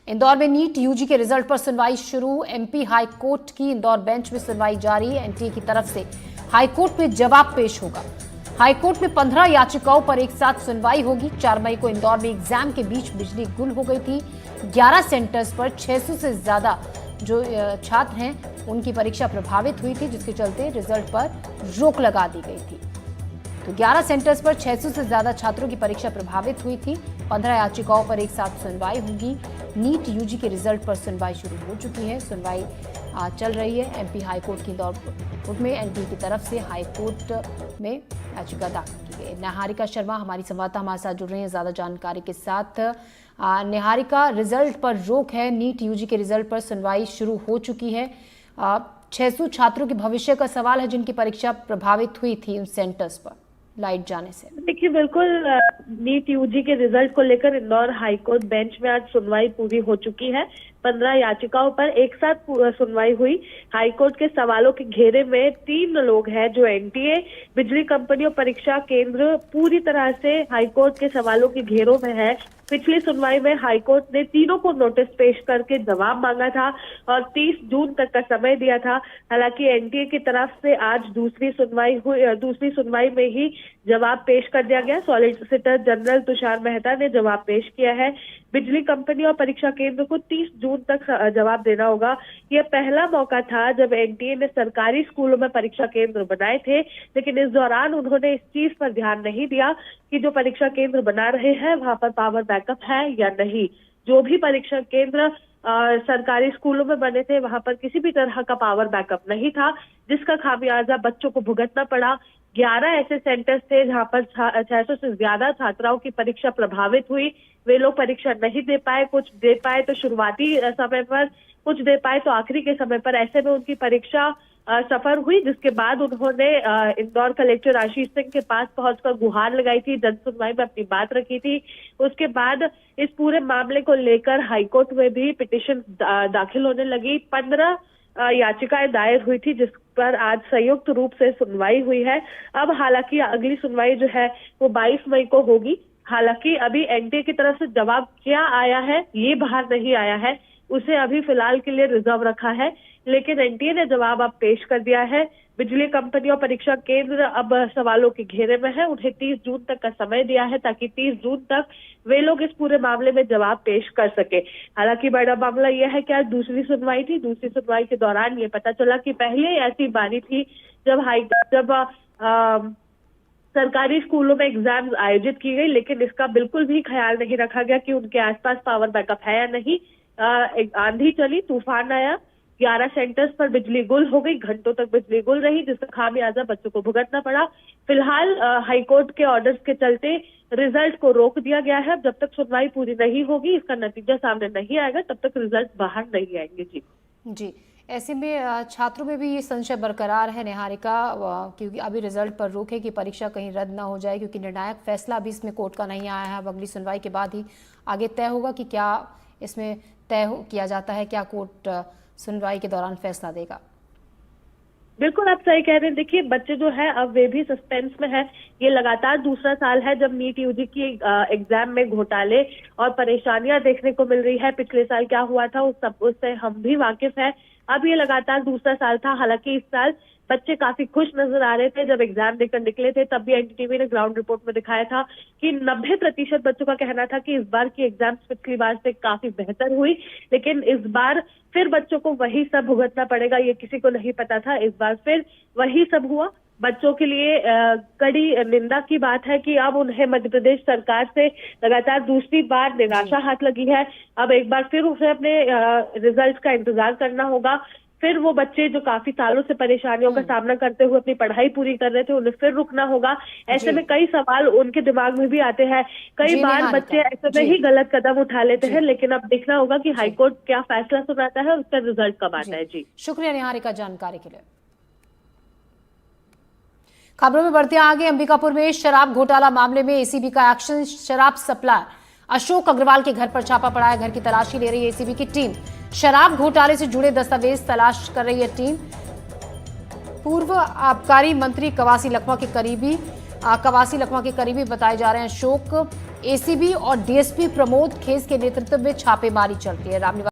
इंदौर में NEET UG के result पर सुनवाई शुरू। एमपी हाई कोर्ट की इंदौर बेंच में सुनवाई जारी। एनटीए की तरफ से हाई कोर्ट में जवाब पेश होगा। हाई कोर्ट में 15 याचिकाओं पर एक साथ सुनवाई होगी। 4 मई को इंदौर में एग्जाम के बीच बिजली गुल हो गई थी। 11 सेंटर्स पर 600 से ज्यादा जो छात्र हैं उनकी परीक्षा प्रभावित हुई थी, जिसके चलते रिजल्ट पर रोक लगा दी गई थी। तो 11 सेंटर्स पर 600 से ज्यादा छात्रों की परीक्षा प्रभावित हुई थी। 15 याचिकाओं पर एक साथ सुनवाई होगी। नीट यूजी के रिजल्ट पर सुनवाई शुरू हो चुकी है। सुनवाई चल रही है। एमपी हाई कोर्ट की इंदौर कोर्ट में एनटीए की तरफ से हाई कोर्ट में याचिका दाखिल की गई। निहारिका शर्मा हमारी संवाददाता हमारे साथ जुड़ रही हैं ज्यादा जानकारी के साथ। निहारिका, रिजल्ट पर रोक है, नीट यूजी के रिजल्ट पर सुनवाई शुरू हो चुकी है। 600 छात्रों के भविष्य का सवाल है जिनकी परीक्षा प्रभावित हुई थी उन सेंटर्स पर लाइट जाने से। देखिए, बिल्कुल नीट यूजी के रिजल्ट को लेकर इंदौर हाईकोर्ट बेंच में आज सुनवाई पूरी हो चुकी है। 15 याचिकाओं पर एक साथ सुनवाई हुई। हाईकोर्ट के सवालों के घेरे में 3 लोग हैं जो एनटीए, बिजली कंपनी और परीक्षा केंद्र पूरी तरह से हाईकोर्ट के सवालों के घेरों में है। पिछली सुनवाई में हाईकोर्ट ने तीनों को नोटिस पेश करके जवाब मांगा था और 30 जून तक का समय दिया था। हालांकि एनटीए की तरफ से आज दूसरी सुनवाई में ही जवाब पेश कर दिया गया। सॉलिसिटर जनरल तुषार मेहता ने जवाब पेश किया है। बिजली कंपनी और परीक्षा केंद्र को 30 जून तक जवाब देना होगा। यह पहला मौका था जब एनटीए ने सरकारी स्कूलों में परीक्षा केंद्र बनाए थे, लेकिन इस दौरान उन्होंने इस चीज पर ध्यान नहीं दिया कि जो परीक्षा केंद्र बना रहे हैं वहां पर पावर बैकअप है या नहीं। जो भी परीक्षा केंद्र सरकारी स्कूलों में बने थे वहां पर किसी भी तरह का पावर बैकअप नहीं था, जिसका खामियाजा बच्चों को भुगतना पड़ा। 11 ऐसे सेंटर्स थे जहां पर 600 से ज्यादा छात्राओं की परीक्षा प्रभावित हुई। वे लोग परीक्षा नहीं दे पाए, कुछ दे पाए तो शुरुआती समय पर, कुछ दे पाए तो आखिरी के समय पर। ऐसे में उनकी परीक्षा सफल हुई, जिसके बाद उन्होंने इंदौर कलेक्टर आशीष सिंह के पास पहुंचकर गुहार लगाई थी, जन सुनवाई में अपनी बात रखी थी। उसके बाद इस पूरे मामले को लेकर हाईकोर्ट में भी पिटीशन दाखिल होने लगी। 15 याचिकाएं दायर हुई थी, जिस पर आज संयुक्त रूप से सुनवाई हुई है। अब हालांकि अगली सुनवाई जो है वो 22 मई को होगी। हालांकि अभी एनटीए की तरफ से जवाब क्या आया है ये बाहर नहीं आया है, उसे अभी फिलहाल के लिए रिजर्व रखा है। लेकिन एनटीए ने जवाब अब पेश कर दिया है। बिजली कंपनी और परीक्षा केंद्र अब सवालों के घेरे में है। उन्हें 30 जून तक का समय दिया है ताकि 30 जून तक वे लोग इस पूरे मामले में जवाब पेश कर सके। हालांकि बड़ा मामला यह है कि आज दूसरी सुनवाई थी। दूसरी सुनवाई के दौरान ये पता चला कि पहले ऐसी बारी थी जब सरकारी स्कूलों में एग्जाम्स आयोजित की गई, लेकिन इसका बिल्कुल भी ख्याल नहीं रखा गया कि उनके आसपास पावर बैकअप है या नहीं। आंधी चली, तूफान आया, 11 सेंटर्स पर बिजली गुल हो गई, घंटों तक बिजली गुल रही, जिसका खामियाजा बच्चों को भुगतना पड़ा। फिलहाल हाईकोर्ट के ऑर्डर्स के चलते रिजल्ट को रोक दिया गया है। जब तक सुनवाई पूरी नहीं होगी, इसका नतीजा सामने नहीं आएगा, तब तक रिजल्ट बाहर नहीं आएंगे। जी, ऐसे में छात्रों में भी ये संशय बरकरार है निहारिका, क्योंकि अभी रिजल्ट पर रोक है कि परीक्षा कहीं रद्द ना हो जाए, क्योंकि निर्णायक फैसला अभी इसमें कोर्ट का नहीं आया है। अब अगली सुनवाई के बाद ही आगे तय होगा कि क्या इसमें तय किया जाता है, क्या कोर्ट सुनवाई के दौरान फैसला देगा। बिल्कुल आप सही कह रहे हैं। देखिए, बच्चे जो है अब वे भी सस्पेंस में है। ये लगातार दूसरा साल है जब नीट यूजी की एग्जाम में घोटाले और परेशानियां देखने को मिल रही है। पिछले साल क्या हुआ था उससे हम भी वाकिफ है। अब ये लगातार दूसरा साल था। हालांकि इस साल बच्चे काफी खुश नजर आ रहे थे। जब एग्जाम देकर निकले थे तब भी एनडीटीवी ने ग्राउंड रिपोर्ट में दिखाया था कि 90% बच्चों का कहना था कि इस बार की एग्जाम्स पिछली बार से काफी बेहतर हुई, लेकिन इस बार फिर बच्चों को वही सब भुगतना पड़ेगा, ये किसी को नहीं पता था। इस बार फिर वही सब हुआ। बच्चों के लिए कड़ी निंदा की बात है कि अब उन्हें मध्य प्रदेश सरकार से लगातार दूसरी बार निराशा हाथ लगी है। अब एक बार फिर उन्हें अपने रिजल्ट का इंतजार करना होगा। फिर वो बच्चे जो काफी सालों से परेशानियों का सामना करते हुए अपनी पढ़ाई पूरी कर रहे थे, उन्हें फिर रुकना होगा। ऐसे में कई सवाल उनके दिमाग में भी आते हैं। कई बार बच्चे ऐसे में ही गलत कदम उठा लेते हैं, लेकिन अब देखना होगा कि हाईकोर्ट क्या फैसला सुनाता है, उसका रिजल्ट कब आता है। जी, शुक्रिया निहारिका जानकारी के लिए। खबरों में बढ़ते आगे, अंबिकापुर में शराब घोटाला मामले में एसीबी का एक्शन। शराब सप्लायर अशोक अग्रवाल के घर पर छापा पड़ा है। घर की तलाशी ले रही है एसीबी की टीम। शराब घोटाले से जुड़े दस्तावेज तलाश कर रही है टीम। पूर्व आबकारी मंत्री कवासी लखमा के करीबी कवासी लखमा के करीबी बताए जा रहे हैं अशोक। एसीबी और डीएसपी प्रमोद खेस के नेतृत्व में छापेमारी चल रही है। रामनिवास